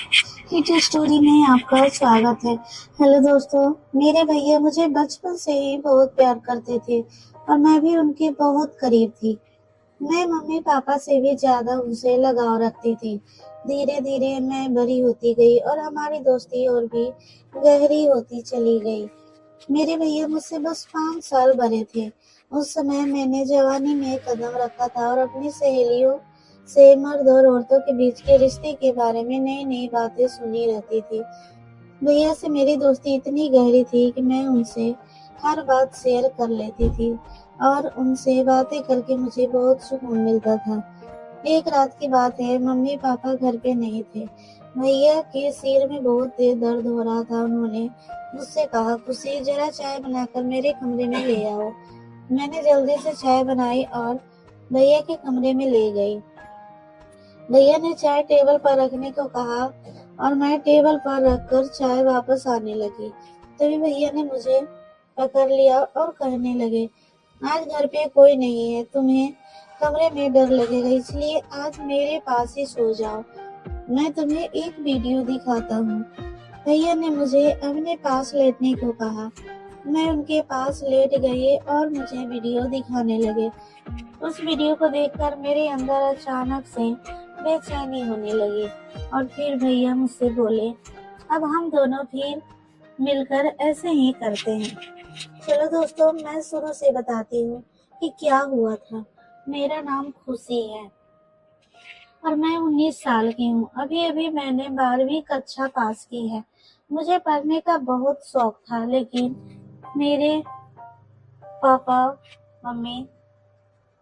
Hit story में आपका स्वागत है। हेलो दोस्तों, मेरे भैया मुझे बचपन से ही बहुत प्यार करते थे और मैं भी उनके बहुत करीब थी। मैं मम्मी पापा से भी ज्यादा उनसे लगाव रखती थी। धीरे धीरे मैं बड़ी होती गई और हमारी दोस्ती और भी गहरी होती चली गई। मेरे भैया मुझसे बस 5 साल बड़े थे। उस समय मैंने जवानी में कदम रखा था और अपनी सहेलियों से मर्द और औरतों के बीच के रिश्ते के बारे में नई नई बातें सुनी रहती थी। भैया से मेरी दोस्ती इतनी गहरी थी कि मैं उनसे हर बात शेयर कर लेती थी और उनसे बातें करके मुझे बहुत सुकून मिलता था। एक रात की बात है, मम्मी पापा घर पे नहीं थे। भैया के सिर में बहुत तेज दर्द हो रहा था। उन्होंने मुझसे कहा, खुशी जरा चाय बनाकर मेरे कमरे में ले आओ। मैंने जल्दी से चाय बनाई और भैया के कमरे में ले गई। भैया ने चाय टेबल पर रखने को कहा और मैं टेबल पर रखकर चाय वापस आने लगी। तभी भैया ने मुझे पकड़ लिया और कहने लगे, आज घर पे कोई नहीं है, तुम्हें कमरे में डर लगेगा, इसलिए आज मेरे पास ही सो जाओ। मैं तुम्हें एक वीडियो दिखाता हूँ। भैया ने मुझे अपने पास लेटने को कहा। मैं उनके पास लेट गई और मुझे वीडियो दिखाने लगे। उस वीडियो को देखकर मेरे अंदर अचानक से बेचैनी होने लगी और फिर भैया मुझसे बोले, अब हम दोनों फिर मिलकर ऐसे ही करते हैं। चलो दोस्तों, मैं शुरू से बताती हूँ कि क्या हुआ था। मेरा नाम खुशी है और मैं 19 साल की हूँ। अभी अभी मैंने 12वीं कक्षा पास की है। मुझे पढ़ने का बहुत शौक था, लेकिन मेरे पापा मम्मी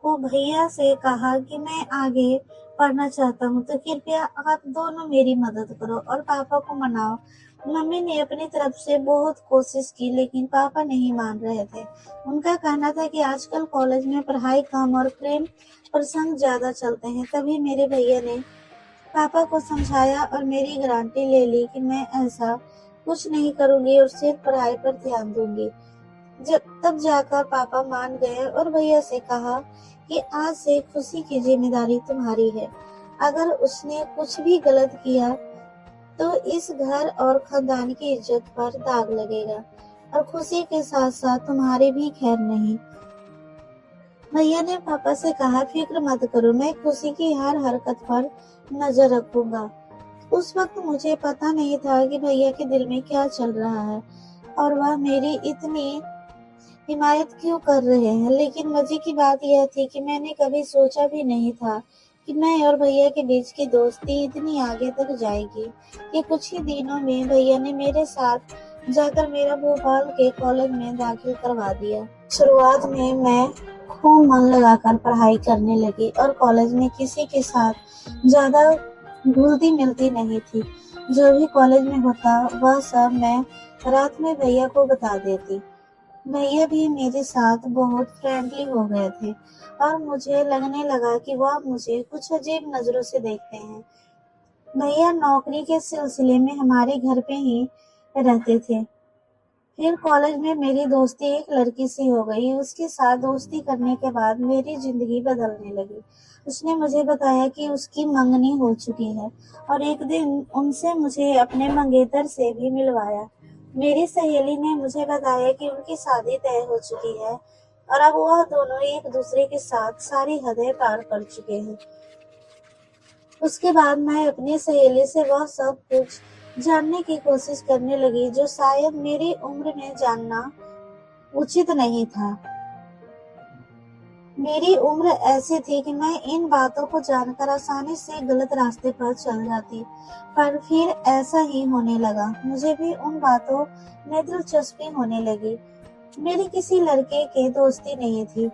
को भैया से कहा कि मैं आगे पढ़ना चाहता हूँ, तो कृपया आप दोनों मेरी मदद करो और पापा को मनाओ। मम्मी ने अपनी तरफ से बहुत कोशिश की, लेकिन पापा नहीं मान रहे थे। उनका कहना था कि आजकल कॉलेज में पढ़ाई कम और प्रेम प्रसंग ज्यादा चलते हैं। तभी मेरे भैया ने पापा को समझाया और मेरी गारंटी ले ली कि मैं ऐसा कुछ नहीं करूंगी और सिर्फ पढ़ाई पर ध्यान दूंगी। जब तब जाकर पापा मान गए और भैया से कहा कि आज से खुशी की जिम्मेदारी तुम्हारी है। अगर उसने कुछ भी गलत किया तो इस घर और खानदान की इज्जत पर दाग लगेगा और खुशी के साथ साथ तुम्हारी भी खैर नहीं। भैया ने पापा से कहा, फिक्र मत करो, मैं खुशी की हर हरकत पर नजर रखूंगा। उस वक्त मुझे पता नहीं था कि भैया के दिल में क्या चल रहा है और वह मेरी इतनी हिमायत क्यों कर रहे हैं। लेकिन मजे की बात यह थी कि मैंने कभी सोचा भी नहीं था कि मैं और भैया के बीच की दोस्ती इतनी आगे तक जाएगी। कि कुछ ही दिनों में भैया ने मेरे साथ जाकर मेरा भोपाल के कॉलेज में दाखिल करवा दिया। शुरुआत में मैं खूब मन लगाकर पढ़ाई करने लगी और कॉलेज में किसी के साथ ज्यादा घुलती मिलती नहीं थी। जो भी कॉलेज में होता वह सब मैं रात में भैया को बता देती। भैया भी मेरे साथ बहुत फ्रेंडली हो गए थे और मुझे लगने लगा कि वह मुझे कुछ अजीब नजरों से देखते हैं। भैया नौकरी के सिलसिले में हमारे घर पे ही रहते थे। फिर कॉलेज में मेरी दोस्ती एक लड़की से हो गई। उसके साथ दोस्ती करने के बाद मेरी जिंदगी बदलने लगी। उसने मुझे बताया कि उसकी मंगनी हो चुकी है और एक दिन उनसे मुझे अपने मंगेतर से भी मिलवाया। मेरी सहेली ने मुझे बताया कि उनकी शादी तय हो चुकी है और अब वह दोनों एक दूसरे के साथ सारी हदें पार कर चुके हैं। उसके बाद मैं अपनी सहेली से वह सब कुछ जानने की कोशिश करने लगी जो शायद मेरी उम्र में जानना उचित नहीं था। मेरी उम्र ऐसी थी कि मैं इन बातों को जानकर आसानी से गलत रास्ते पर चल जाती, पर फिर ऐसा ही होने लगा। मुझे भी उन बातों में दिलचस्पी होने लगी। मेरी किसी लड़के के दोस्ती नहीं थी,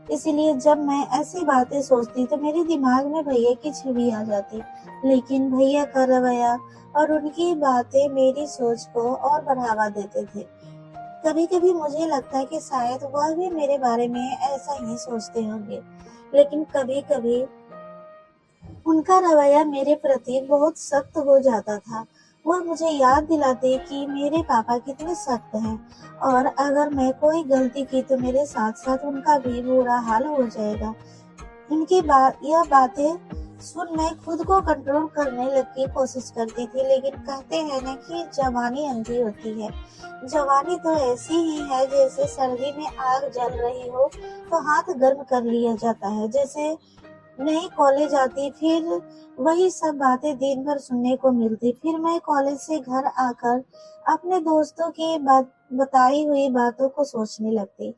इसलिए जब मैं ऐसी बातें सोचती तो मेरे दिमाग में भैया की छवि आ जाती। लेकिन भैया का रवैया और उनकी बातें मेरी सोच को और बढ़ावा देते थे। कभी कभी मुझे लगता है कि शायद वह भी मेरे बारे में ऐसा ही सोचते होंगे, लेकिन कभी कभी उनका रवैया मेरे प्रति बहुत सख्त हो जाता था। वह मुझे याद दिलाते कि मेरे पापा कितने सख्त हैं और अगर मैं कोई गलती की तो मेरे साथ साथ उनका भी बुरा हाल हो जाएगा। यह बातें सुन मैं खुद को कंट्रोल करने लग की कोशिश करती थी, लेकिन कहते हैं ना कि जवानी अंधी होती है। जवानी तो ऐसी ही है जैसे सर्दी में आग जल रही हो तो हाथ गर्म कर लिया जाता है। जैसे नई कॉलेज आती, फिर वही सब बातें दिन भर सुनने को मिलती। फिर मैं कॉलेज से घर आकर अपने दोस्तों की बताई हुई बातों को सोचने लगती।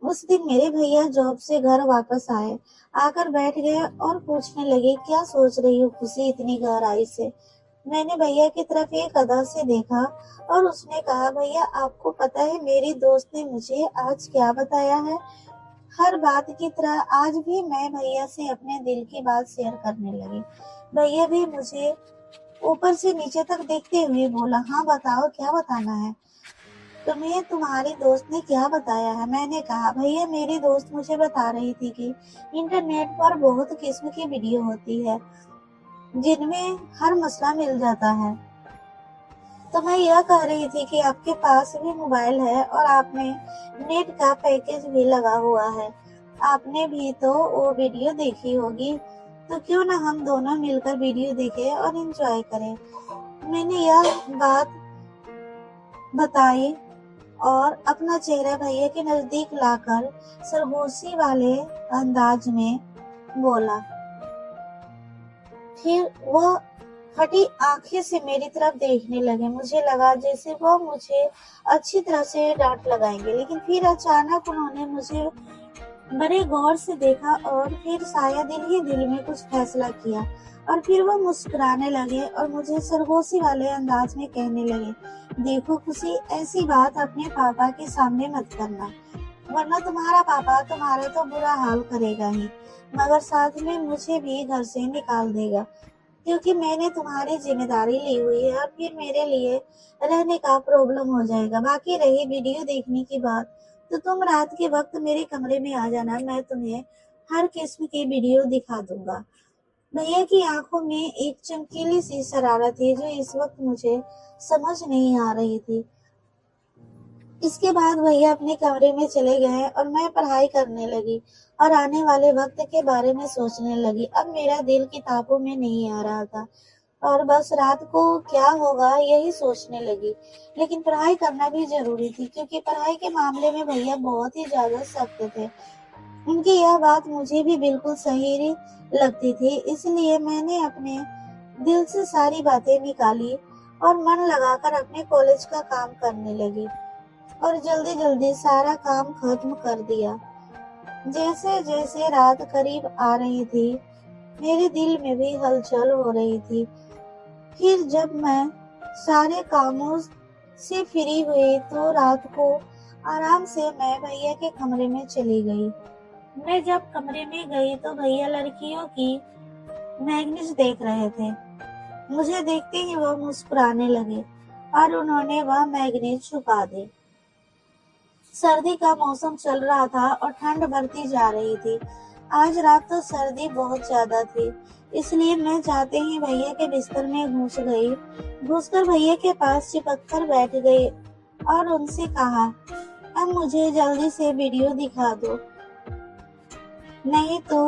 उस दिन मेरे भैया जॉब से घर वापस आए, आकर बैठ गए और पूछने लगे, क्या सोच रही हो खुशी इतनी गहराई से। मैंने भैया की तरफ एक अदा से देखा और उसने कहा, भैया आपको पता है मेरी दोस्त ने मुझे आज क्या बताया है। हर बात की तरह आज भी मैं भैया से अपने दिल की बात शेयर करने लगी। भैया भी मुझे ऊपर से नीचे तक देखते हुए बोला, हाँ बताओ क्या बताना है। तुम्हें तुम्हारी दोस्त ने क्या बताया है। मैंने कहा, भैया मेरी दोस्त मुझे बता रही थी कि इंटरनेट पर बहुत किस्म की वीडियो होती है जिनमें हर मसला मिल जाता है। तो मैं यह कह रही थी कि आपके पास भी मोबाइल है और आपने नेट का पैकेज भी लगा हुआ है, आपने भी तो वो वीडियो देखी होगी। तो क्यों ना हम दोनों मिलकर वीडियो देखें और एंजॉय करें। मैंने यह बात बताई और अपना चेहरा भैया के नजदीक लाकर सरगोशी वाले अंदाज में बोला। फिर वह फटी आंखें से मेरी तरफ देखने लगे। मुझे लगा जैसे वह मुझे अच्छी तरह से डांट लगाएंगे, लेकिन फिर अचानक उन्होंने मुझे बड़े गौर से देखा और फिर शायद दिल ही दिल में कुछ फैसला किया। और फिर वह मुस्कुराने लगे और मुझे सरगोशी वाले अंदाज में कहने लगे, देखो खुशी, ऐसी बात अपने पापा के सामने मत करना, वरना तुम्हारा पापा तुम्हारा तो बुरा हाल करेगा ही, मगर साथ में मुझे भी घर से निकाल देगा, क्योंकि मैंने तुम्हारी जिम्मेदारी ली हुई है और फिर मेरे लिए रहने का प्रॉब्लम हो जाएगा। बाकी रही वीडियो देखने की बात, तो तुम रात के वक्त मेरे कमरे में आ जाना, मैं तुम्हें हर किस्म की वीडियो दिखा दूंगा। भैया की आंखों में एक चमकीली सी शरारत थी जो इस वक्त मुझे समझ नहीं आ रही थी। इसके बाद भैया अपने कमरे में चले गए और मैं पढ़ाई करने लगी और आने वाले वक्त के बारे में सोचने लगी। अब मेरा दिल किताबों में नहीं आ रहा था और बस रात को क्या होगा यही सोचने लगी। लेकिन पढ़ाई करना भी जरूरी थी, क्योंकि पढ़ाई के मामले में भैया बहुत ही ज्यादा सख्त थे। उनकी यह बात मुझे भी बिल्कुल सही लगती थी, इसलिए मैंने अपने दिल से सारी बातें निकाली और मन लगाकर अपने कॉलेज का काम करने लगी और जल्दी जल्दी सारा काम खत्म कर दिया। जैसे जैसे रात करीब आ रही थी, मेरे दिल में भी हलचल हो रही थी। फिर जब मैं सारे कामों से फ्री हुई तो रात को आराम से मैं भैया के कमरे में चली गई। मैं जब कमरे में गई तो भैया लड़कियों की मैगनीज देख रहे थे। मुझे देखते ही वो मुस्कुराने लगे और उन्होंने वह मैगनीज छुपा दी। सर्दी का मौसम चल रहा था और ठंड बढ़ती जा रही थी। आज रात तो सर्दी बहुत ज्यादा थी, इसलिए मैं जाते ही भैया के बिस्तर में घुस गई। घुसकर भैया के पास चिपक कर बैठ गई और उनसे कहा, अब मुझे जल्दी से वीडियो दिखा दो, नहीं तो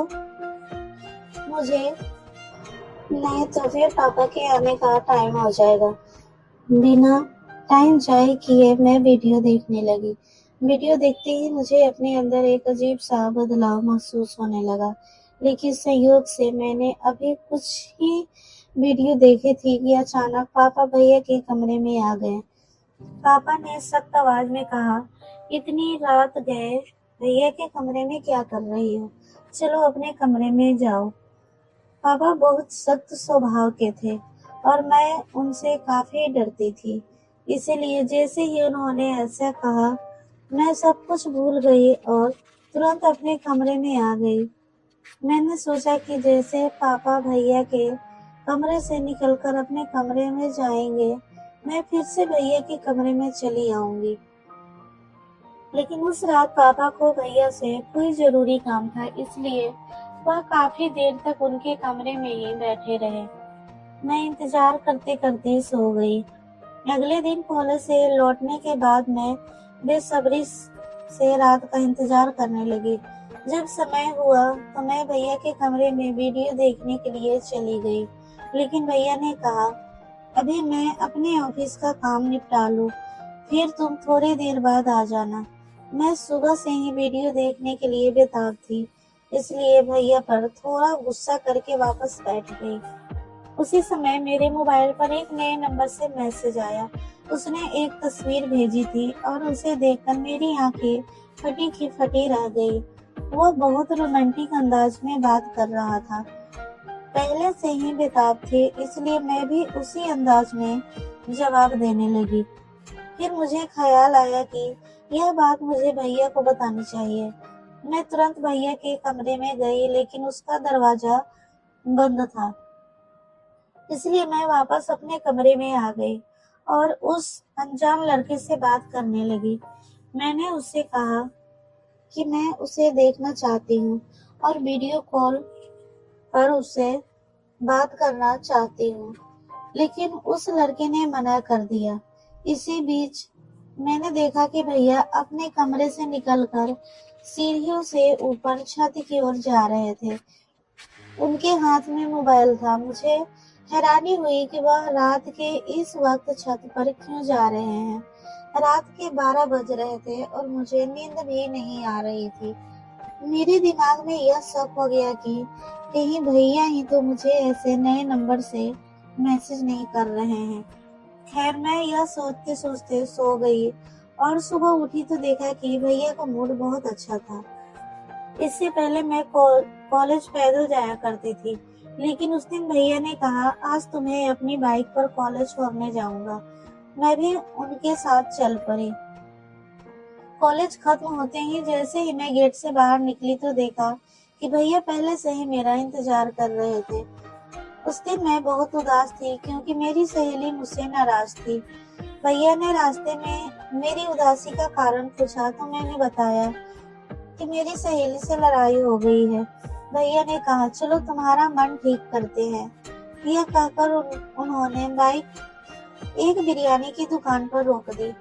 मुझे नहीं तो फिर पापा के आने का टाइम हो जाएगा। बिना टाइम जाए किए मैं वीडियो देखने लगी। वीडियो देखते ही मुझे अपने अंदर एक अजीब सा बदलाव महसूस होने लगा, लेकिन संयोग से मैंने अभी कुछ ही वीडियो देखे थी कि अचानक पापा भैया के कमरे में आ गए। पापा ने सख्त आवाज में कहा, इतनी रात गए भैया के कमरे में क्या कर रही हो, चलो अपने कमरे में जाओ। पापा बहुत सख्त स्वभाव के थे और मैं उनसे काफी डरती थी, इसीलिए जैसे ही उन्होंने ऐसा कहा मैं सब कुछ भूल गई और तुरंत अपने कमरे में आ गई। मैंने सोचा कि जैसे पापा भैया के कमरे से निकलकर अपने कमरे में जाएंगे, मैं फिर से भैया के कमरे में चली आऊंगी। लेकिन उस रात पापा को भैया से कोई जरूरी काम था, इसलिए वह काफी देर तक उनके कमरे में ही बैठे रहे। मैं इंतजार करते करते सो गई। अगले दिन कॉलेज से लौटने के बाद मैं बेसब्री से रात का इंतजार करने लगी। जब समय हुआ तो मैं भैया के कमरे में वीडियो देखने के लिए चली गई, लेकिन भैया ने कहा, अभी मैं अपने ऑफिस का काम निपटा लूं, फिर तुम थोड़ी देर बाद आ जाना। मैं सुबह से ही वीडियो देखने के लिए बेताब थी, इसलिए भैया पर थोड़ा गुस्सा करके वापस बैठ गई। उसी समय मेरे मोबाइल पर एक नए नंबर से मैसेज आया। उसने एक तस्वीर भेजी थी और उसे देखकर मेरी आंखें फटी की फटी रह गई। वह बहुत रोमांटिक अंदाज में बात कर रहा था। पहले से ही बेताब थे, इसलिए मैं भी उसी अंदाज में जवाब देने लगी। फिर मुझे ख्याल आया कि यह बात मुझे भैया को बतानी चाहिए। मैं तुरंत भैया के कमरे में गई, लेकिन उसका दरवाजा बंद था। इसलिए मैं वापस अपने कमरे में आ गई और उस अनजान लड़के से बात करने लगी। मैंने उससे कहा कि मैं उसे देखना चाहती हूँ और वीडियो कॉल पर उससे बात करना चाहती हूँ, लेकिन उस लड़के ने मना कर दिया। इसी बीच मैंने देखा कि भैया अपने कमरे से निकलकर सीढ़ियों से ऊपर छत की ओर जा रहे थे। उनके हाथ में मोबाइल था। मुझे हैरानी हुई कि वह रात के इस वक्त छत पर क्यों जा रहे हैं। रात के 12 बज रहे थे और मुझे नींद भी नहीं आ रही थी। मेरे दिमाग में यह शक हो गया कि कहीं भैया ही तो मुझे ऐसे नए नंबर से मैसेज नहीं कर रहे हैं। खैर, मैं यह सोचते सोचते सो गई और सुबह उठी तो देखा कि भैया का मूड बहुत अच्छा था। इससे पहले मैं कॉलेज पैदल जाया करती थी, लेकिन उस दिन भैया ने कहा, आज तुम्हें अपनी बाइक पर कॉलेज छोड़ने जाऊंगा। मैं भी उनके साथ चल पड़ी। कॉलेज खत्म होते ही जैसे ही मैं गेट से बाहर निकली तो देखा कि भैया पहले से ही मेरा इंतजार कर रहे थे। उस दिन मैं बहुत उदास थी क्योंकि मेरी सहेली मुझसे नाराज थी। भैया ने रास्ते में मेरी उदासी का कारण पूछा तो मैंने बताया कि मेरी सहेली से लड़ाई हो गई है। भैया ने कहा, चलो तुम्हारा मन ठीक करते हैं। यह कहकर उन्होंने बाइक एक बिरयानी की दुकान पर रोक दी।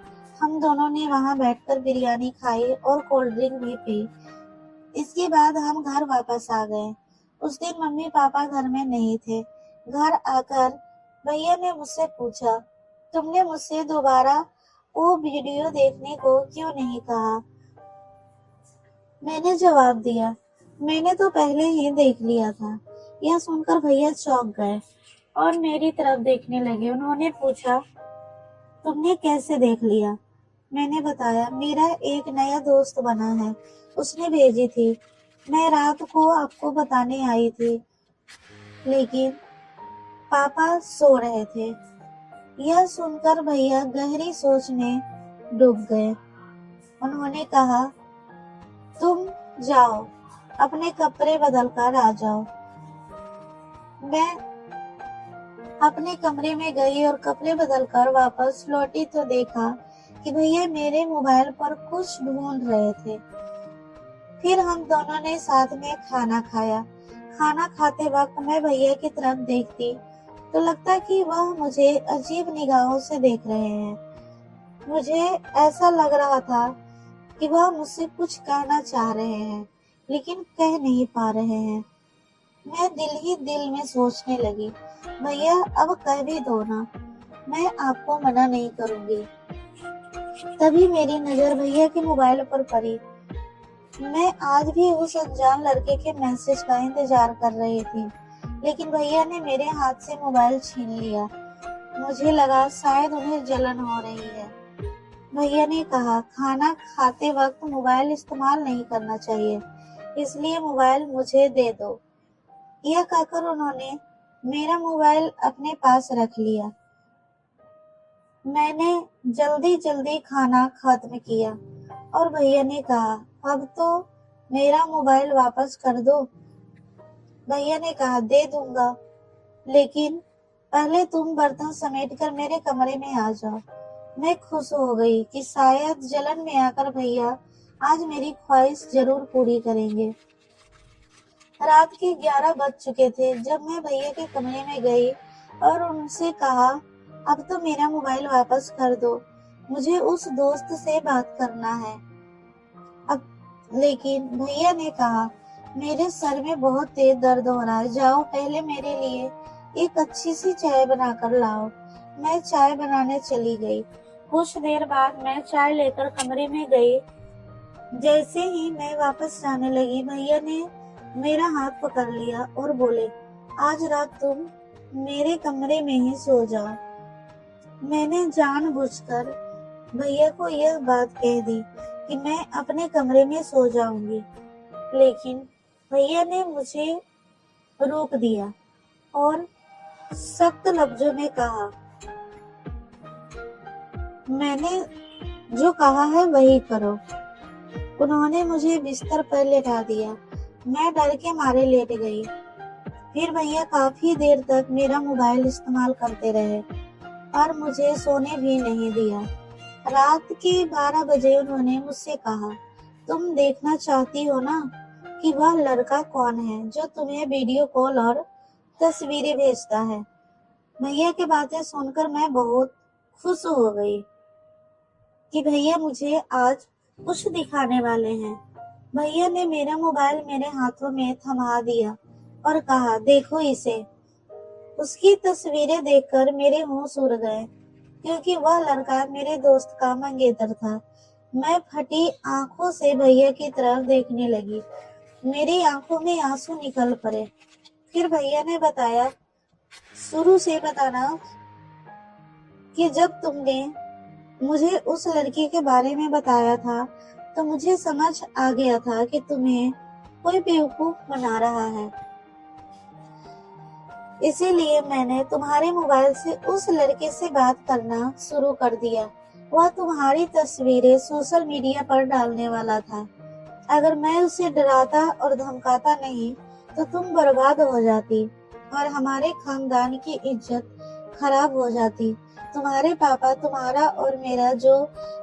हम दोनों ने वहां बैठकर बिरयानी खाई और कोल्ड ड्रिंक भी पी। इसके बाद हम घर वापस आ गए। उस दिन मम्मी पापा घर में नहीं थे। घर आकर भैया ने मुझसे पूछा, तुमने मुझसे दोबारा वो वीडियो देखने को क्यों नहीं कहा? मैंने जवाब दिया, मैंने तो पहले ही देख लिया था। यह सुनकर भैया चौंक गए और मेरी तरफ देखने लगे। उन्होंने पूछा, तुमने कैसे देख लिया? मैंने बताया, मेरा एक नया दोस्त बना है, उसने भेजी थी। मैं रात को आपको बताने आई थी, लेकिन पापा सो रहे थे। यह सुनकर भैया गहरी सोच में डूब गए। उन्होंने कहा, तुम जाओ, अपने कपड़े बदल कर आ जाओ। मैं अपने कमरे में गई और कपड़े बदलकर वापस लौटी तो देखा कि भैया मेरे मोबाइल पर कुछ ढूंढ रहे थे। फिर हम दोनों ने साथ में खाना खाया। खाना खाते वक्त मैं भैया की तरफ देखती तो लगता कि वह मुझे अजीब निगाहों से देख रहे हैं। मुझे ऐसा लग रहा था कि वह मुझसे कुछ कहना चाह रहे हैं, लेकिन कह नहीं पा रहे हैं। मैं दिल ही दिल में सोचने लगी, भैया अब कह भी दो ना, मैं आपको मना नहीं करूंगी। तभी मेरी नजर भैया के मोबाइल पर पड़ी। मैं आज भी उस अनजान लड़के के मैसेज का इंतजार कर रही थी, लेकिन भैया ने मेरे हाथ से मोबाइल छीन लिया। मुझे लगा शायद उन्हें जलन हो रही है। भैया ने कहा, खाना खाते वक्त मोबाइल इस्तेमाल नहीं करना चाहिए, इसलिए मोबाइल मुझे दे दो। यह कहकर उन्होंने मेरा मोबाइल अपने पास रख लिया। मैंने जल्दी जल्दी खाना खत्म किया और भैया ने कहा, अब तो मेरा मोबाइल वापस कर दो। भैया ने कहा, दे दूंगा, लेकिन पहले तुम बर्तन समेट कर मेरे कमरे में आ जाओ। मैं खुश हो गई कि शायद जलन में आकर भैया आज मेरी ख्वाहिश जरूर पूरी करेंगे। रात के 11 बज चुके थे जब मैं भैया के कमरे में गई और उनसे कहा, अब तो मेरा मोबाइल वापस कर दो, मुझे उस दोस्त से बात करना है। अब लेकिन भैया ने कहा, मेरे सर में बहुत तेज दर्द हो रहा है, जाओ पहले मेरे लिए एक अच्छी सी चाय बनाकर लाओ। मैं चाय बनाने चली गई। कुछ देर बाद मैं चाय लेकर कमरे में गई। जैसे ही मैं वापस जाने लगी, भैया ने मेरा हाथ पकड़ लिया और बोले, आज रात तुम मेरे कमरे में ही सो जाओ। मैंने जानबूझकर भैया को यह बात कह दी कि मैं अपने कमरे में सो जाऊंगी, लेकिन भैया ने मुझे रोक दिया और सख्त लफ्जों में कहा, मैंने जो कहा है वही करो। उन्होंने मुझे बिस्तर पर लेटा दिया। मैं डर के मारे लेट गई। फिर भैया काफी देर तक मेरा मोबाइल इस्तेमाल करते रहे और मुझे सोने भी नहीं दिया। रात के 12 बजे उन्होंने मुझसे कहा, तुम देखना चाहती हो ना कि वह लड़का कौन है जो तुम्हें वीडियो कॉल और तस्वीरें भेजता है। भैया की बातें सुनकर मैं बहुत खुश हो गई कि भैया मुझे आज कुछ दिखाने वाले हैं। भैया ने मेरा मोबाइल मेरे हाथों में थमा दिया और कहा, देखो इसे। उसकी तस्वीरें देखकर मेरे होश उड़ गए, क्योंकि वह लड़का मेरे दोस्त का मंगेतर था। मैं फटी आंखों से भैया की तरफ देखने लगी। मेरी आंखों में आंसू निकल पड़े। फिर भैया ने बताया, शुरू से बताना कि जब तुमने मुझे उस लड़की के बारे में बताया था तो मुझे समझ आ गया था कि तुम्हें कोई बेवकूफ बना रहा है। इसीलिए मैंने तुम्हारे मोबाइल से उस लड़के से बात करना शुरू कर दिया। वह तुम्हारी तस्वीरें सोशल मीडिया पर डालने वाला था। अगर मैं उसे डराता और धमकाता नहीं तो तुम बर्बाद हो जाती और हमारे खानदान की इज्जत खराब हो जाती। तुम्हारे पापा तुम्हारा और मेरा जो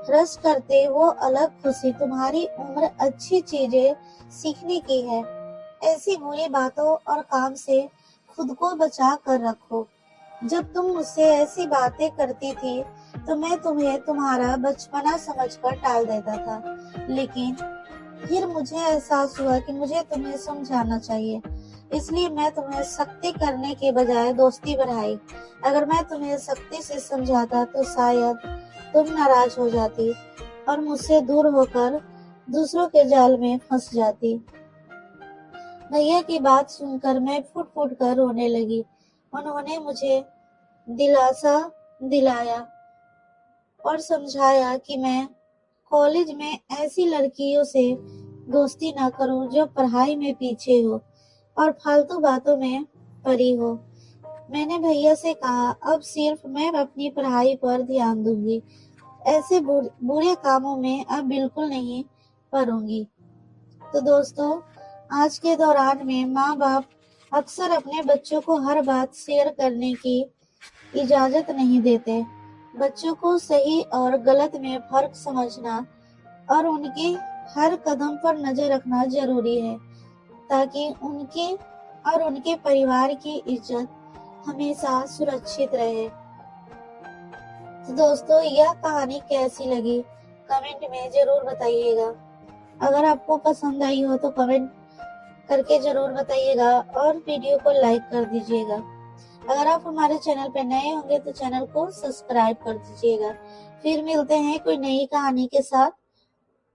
रस करते वो अलग खुशी। तुम्हारी उम्र अच्छी चीजें सीखने की है। ऐसी बुरी बातों और काम से खुद को बचा कर रखो। जब तुम मुझसे ऐसी बातें करती थी तो मैं तुम्हें तुम्हारा बचपना समझकर टाल देता था, लेकिन फिर मुझे एहसास हुआ कि मुझे तुम्हें समझाना चाहिए, इसलिए मैं तुम्हें सख्ती करने के बजाय दोस्ती बढ़ाई। अगर मैं तुम्हें सख्ती से समझाता तो शायद तुम नाराज हो जाती और मुझसे दूर होकर दूसरों के जाल में फंस जाती। भैया की बात सुनकर मैं फुट फुट कर रोने लगी। उन्होंने मुझे दिलासा दिलाया और समझाया कि मैं कॉलेज में ऐसी लड़कियों से दोस्ती ना करूं जो पढ़ाई में पीछे हो और फालतू बातों में पड़ी हो। मैंने भैया से कहा, अब सिर्फ मैं अपनी पढ़ाई पर ध्यान दूंगी, ऐसे बुरे कामों में अब बिल्कुल नहीं पड़ूंगी। तो दोस्तों, आज के दौरान में माँ बाप अक्सर अपने बच्चों को हर बात शेयर करने की इजाजत नहीं देते। बच्चों को सही और गलत में फर्क समझना और उनके हर कदम पर नजर रखना जरूरी है, ताकि उनके और उनके परिवार की इज्जत हमेशा सुरक्षित रहे। तो दोस्तों, यह कहानी कैसी लगी कमेंट में जरूर बताइएगा। अगर आपको पसंद आई हो तो कमेंट करके जरूर बताइएगा और वीडियो को लाइक कर दीजिएगा। अगर आप हमारे चैनल पर नए होंगे तो चैनल को सब्सक्राइब कर दीजिएगा। फिर मिलते हैं कोई नई कहानी के साथ।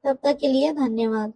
तब तक के लिए धन्यवाद।